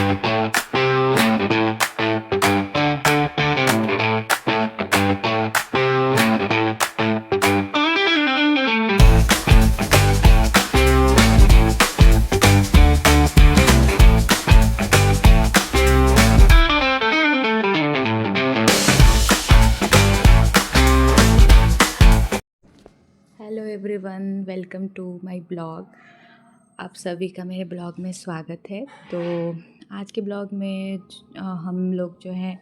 Hello everyone, welcome to my blog. आप सभी का मेरे ब्लॉग में स्वागत है। तो आज के ब्लॉग में हम लोग जो हैं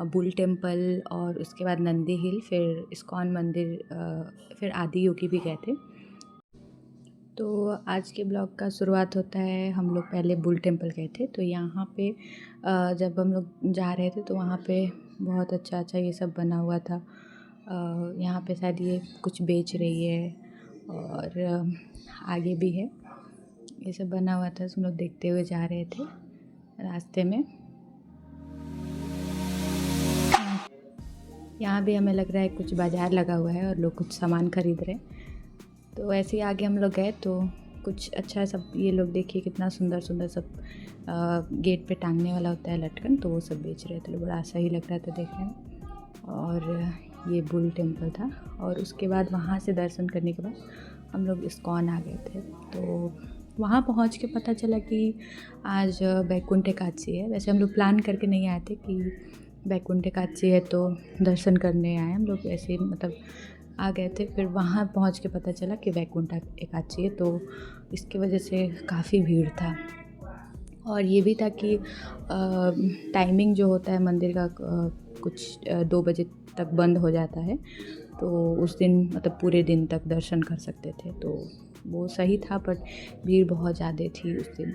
बुल टेम्पल और उसके बाद नंदी हिल, फिर इस्कॉन मंदिर, फिर आदि योगी भी गए थे। तो आज के ब्लॉग का शुरुआत होता है, हम लोग पहले बुल टेम्पल गए थे। तो यहाँ पे जब हम लोग जा रहे थे तो वहाँ पे बहुत अच्छा अच्छा ये सब बना हुआ था। यहाँ पे शायद ये कुछ बेच रही है और आगे भी है, ये सब बना हुआ था। हम लोग देखते हुए जा रहे थे रास्ते में। यहाँ भी हमें लग रहा है कुछ बाज़ार लगा हुआ है और लोग कुछ सामान खरीद रहे हैं। तो ऐसे ही आगे हम लोग गए तो कुछ अच्छा सब, ये लोग देखिए कितना सुंदर सुंदर सब गेट पे टांगने वाला होता है लटकन, तो वो सब बेच रहे थे। बड़ा सही लग रहा था देखने में। और ये बुल टेम्पल था और उसके बाद वहाँ से दर्शन करने के बाद हम लोग इस्कॉन आ गए थे। तो वहाँ पहुँच के पता चला कि आज वैकुंठ एकादशी है। वैसे हम लोग प्लान करके नहीं आए थे कि वैकुंठ एकादशी है तो दर्शन करने आए, हम लोग ऐसे मतलब आ गए थे। फिर वहाँ पहुँच के पता चला कि वैकुंठ एकादशी है, तो इसकी वजह से काफ़ी भीड़ था। और ये भी था कि टाइमिंग जो होता है मंदिर का कुछ 2 बजे तक बंद हो जाता है, तो उस दिन मतलब पूरे दिन तक दर्शन कर सकते थे। तो वो सही था, बट भीड़ बहुत ज़्यादा थी उस दिन।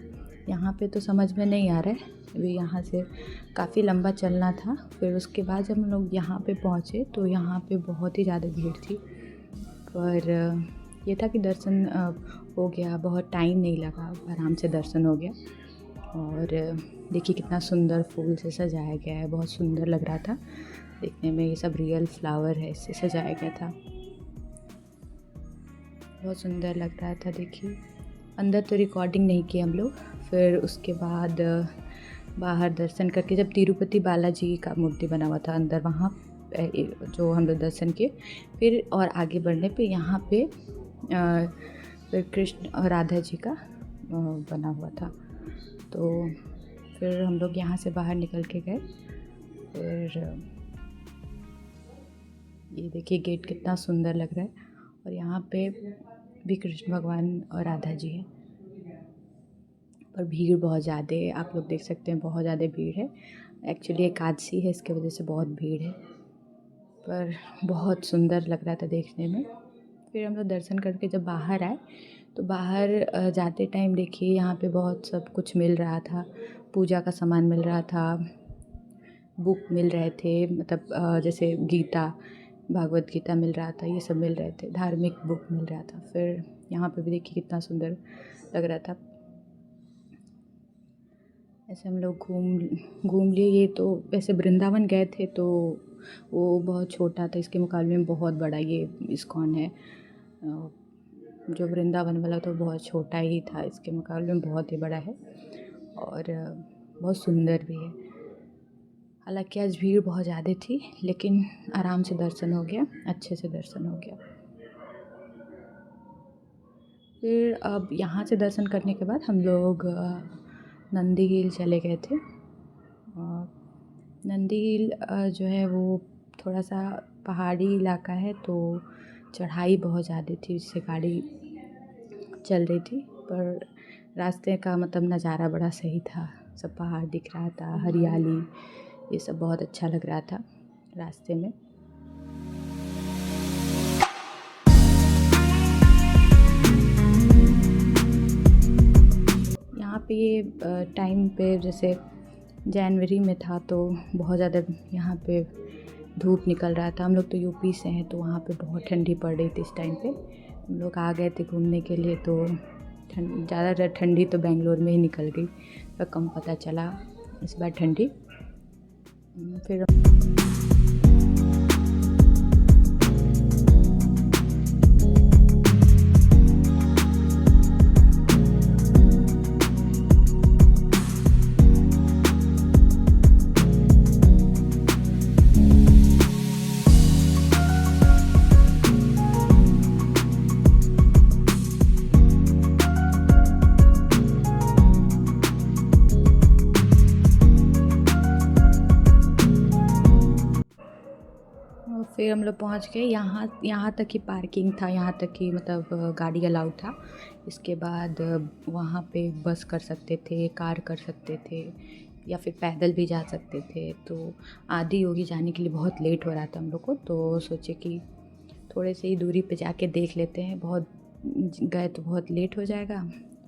यहाँ पे तो समझ में नहीं आ रहा है, अभी यहाँ से काफ़ी लंबा चलना था। फिर उसके बाद जब हम लोग यहाँ पे पहुँचे तो यहाँ पे बहुत ही ज़्यादा भीड़ थी। पर ये था कि दर्शन हो गया, बहुत टाइम नहीं लगा, आराम से दर्शन हो गया। और देखिए कितना सुंदर फूल से सजाया गया है, बहुत सुंदर लग रहा था देखने में। ये सब रियल फ्लावर है, इससे सजाया गया था, बहुत सुंदर लग रहा था। देखिए अंदर तो रिकॉर्डिंग नहीं की हम लोग। फिर उसके बाद बाहर दर्शन करके, जब तिरुपति बालाजी का मूर्ति बना हुआ था अंदर, वहाँ जो हम लोग दर्शन किए। फिर और आगे बढ़ने पे यहाँ पे फिर कृष्ण और राधा जी का बना हुआ था। तो फिर हम लोग यहाँ से बाहर निकल के गए। फिर ये देखिए गेट कितना सुंदर लग रहा है, और यहाँ पे भी कृष्ण भगवान और राधा जी हैं। पर भीड़ बहुत ज़्यादा है, आप लोग देख सकते हैं, बहुत ज़्यादा भीड़ है। एक्चुअली एकादशी है, इसके वजह से बहुत भीड़ है, पर बहुत सुंदर लग रहा था देखने में। फिर हम लोग दर्शन करके जब बाहर आए तो बाहर जाते टाइम देखिए यहाँ पे बहुत सब कुछ मिल रहा था, पूजा का सामान मिल रहा था, बुक मिल रहे थे, मतलब जैसे गीता, भागवत गीता मिल रहा था, ये सब मिल रहे थे, धार्मिक बुक मिल रहा था। फिर यहाँ पे भी देखिए कितना सुंदर लग रहा था। ऐसे हम लोग घूम लिए। ये तो वैसे वृंदावन गए थे तो वो बहुत छोटा था, इसके मुकाबले में बहुत बड़ा ये इस्कॉन है। जो वृंदावन वाला तो बहुत छोटा ही था, इसके मुकाबले में बहुत ही बड़ा है और बहुत सुंदर भी है। हालांकि आज भीड़ बहुत ज़्यादा थी, लेकिन आराम से दर्शन हो गया, अच्छे से दर्शन हो गया। फिर अब यहाँ से दर्शन करने के बाद हम लोग नंदी हिल चले गए थे। नंदी हिल जो है वो थोड़ा सा पहाड़ी इलाका है, तो चढ़ाई बहुत ज़्यादा थी, इससे गाड़ी चल रही थी। पर रास्ते का मतलब नज़ारा बड़ा सही था, सब पहाड़ दिख रहा था, हरियाली, ये सब बहुत अच्छा लग रहा था रास्ते में। यहाँ पे ये टाइम पे जैसे जनवरी में था तो बहुत ज़्यादा यहाँ पे धूप निकल रहा था। हम लोग तो यूपी से हैं, तो वहाँ पे बहुत ठंडी पड़ रही थी इस टाइम पे। हम लोग आ गए थे घूमने के लिए, तो ज़्यादा ठंडी तो बेंगलोर में ही निकल गई, तो कम पता चला इस बार ठंडी। फिर फिर हम लोग पहुँच गए यहाँ यहाँ तक ही पार्किंग था, यहाँ तक ही मतलब गाड़ी अलाउड था। इसके बाद वहाँ पे बस कर सकते थे, कार कर सकते थे या फिर पैदल भी जा सकते थे। तो आदि योगी जाने के लिए बहुत लेट हो रहा था हम लोग को, तो सोचे कि थोड़े से ही दूरी पे जाके देख लेते हैं, बहुत गए तो बहुत लेट हो जाएगा।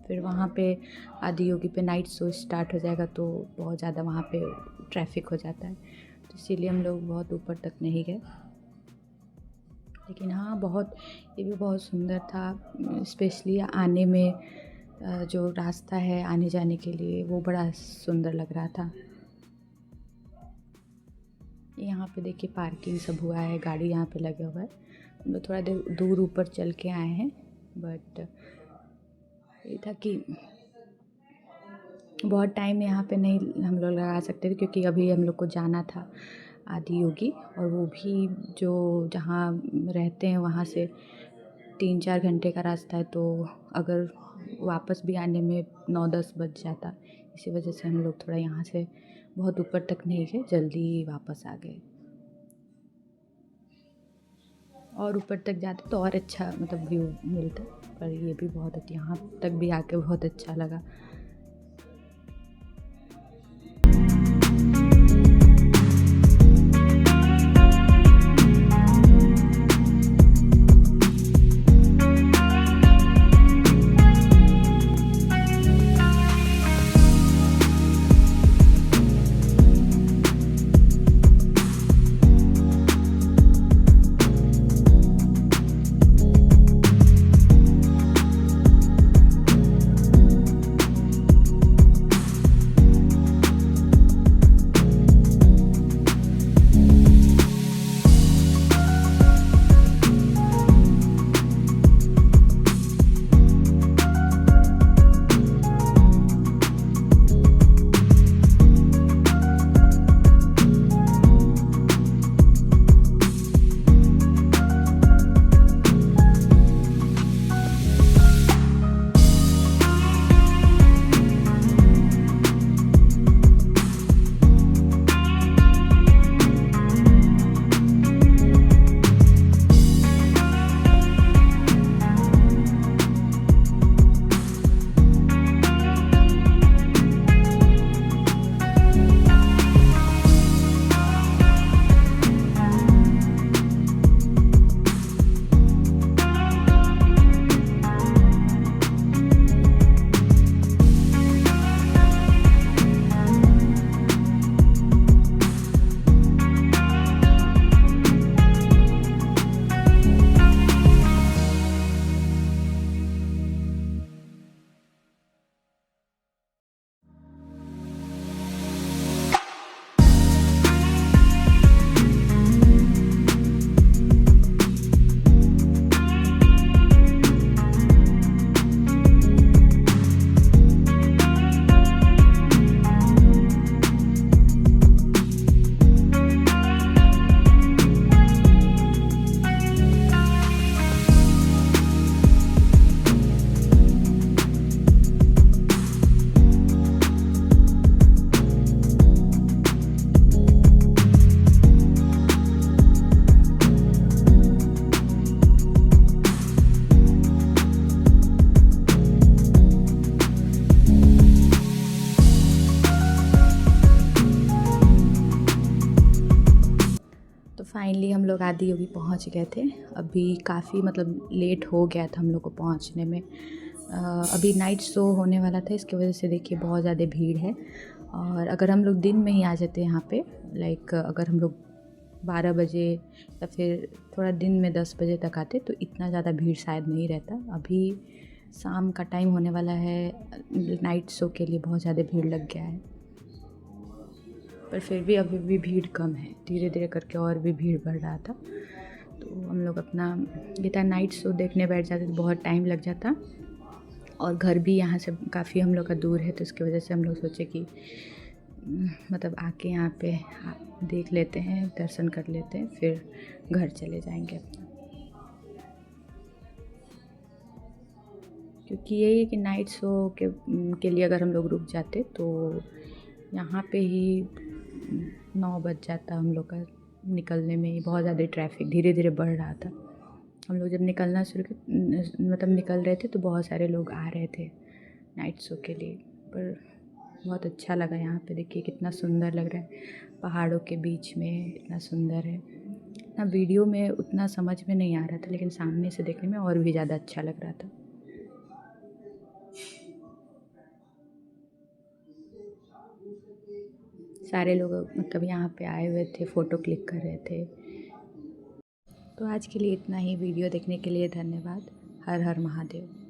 फिर वहाँ पे आदि योगी पे नाइट शो स्टार्ट हो जाएगा तो बहुत ज़्यादा वहाँ पे ट्रैफिक हो जाता है, तो इसीलिए हम लोग बहुत ऊपर तक नहीं गए। लेकिन हाँ, ये भी बहुत सुंदर था। स्पेशली आने में जो रास्ता है आने जाने के लिए वो बड़ा सुंदर लग रहा था। यहाँ पे देखिए पार्किंग सब हुआ है, गाड़ी यहाँ पे लगा हुआ है। हम लोग थोड़ा देर दूर ऊपर चल के आए हैं, बट ये था कि बहुत टाइम यहाँ पे नहीं हम लोग लगा सकते थे, क्योंकि अभी हम लोग को जाना था आदि योगी, और वो भी जो जहाँ रहते हैं वहाँ से 3-4 घंटे का रास्ता है, तो अगर वापस भी आने में 9-10 बज जाता। इसी वजह से हम लोग थोड़ा यहाँ से बहुत ऊपर तक नहीं गए, जल्दी वापस आ गए। और ऊपर तक जाते तो और अच्छा मतलब व्यू मिलता, पर ये भी बहुत यहाँ तक भी आके बहुत अच्छा लगा। फाइनली हम लोग आदि योगी पहुंच गए थे। अभी काफ़ी मतलब लेट हो गया था हम लोग को पहुंचने में। अभी नाइट शो होने वाला था, इसकी वजह से देखिए बहुत ज़्यादा भीड़ है। और अगर हम लोग दिन में ही आ जाते यहाँ पे, लाइक अगर हम लोग 12 बजे या फिर थोड़ा दिन में 10 बजे तक आते तो इतना ज़्यादा भीड़ शायद नहीं रहता। अभी शाम का टाइम होने वाला है, नाइट शो के लिए बहुत ज़्यादा भीड़ लग गया है, पर फिर भी अभी भी भीड़ कम है। धीरे धीरे करके और भी भीड़ बढ़ रहा था, तो हम लोग अपना ये था नाइट शो देखने बैठ जाते तो बहुत टाइम लग जाता, और घर भी यहाँ से काफ़ी हम लोग का दूर है, तो इसकी वजह से हम लोग सोचे कि मतलब आके यहाँ पे देख लेते हैं, दर्शन कर लेते हैं, फिर घर चले जाएंगे अपना। क्योंकि यही है कि नाइट शो के लिए अगर हम लोग रुक जाते तो यहाँ पे ही 9 बज जाता हम लोग का निकलने में ही बहुत ज़्यादा ट्रैफिक धीरे धीरे बढ़ रहा था। हम लोग जब निकलना शुरू मतलब निकल रहे थे तो बहुत सारे लोग आ रहे थे नाइट शो के लिए। पर बहुत अच्छा लगा यहाँ पे, देखिए कितना सुंदर लग रहा है, पहाड़ों के बीच में इतना सुंदर है ना। वीडियो में उतना समझ में नहीं आ रहा था, लेकिन सामने से देखने में और भी ज़्यादा अच्छा लग रहा था। सारे लोग मतलब यहाँ पे आए हुए थे, फ़ोटो क्लिक कर रहे थे। तो आज के लिए इतना ही। वीडियो देखने के लिए धन्यवाद। हर हर महादेव।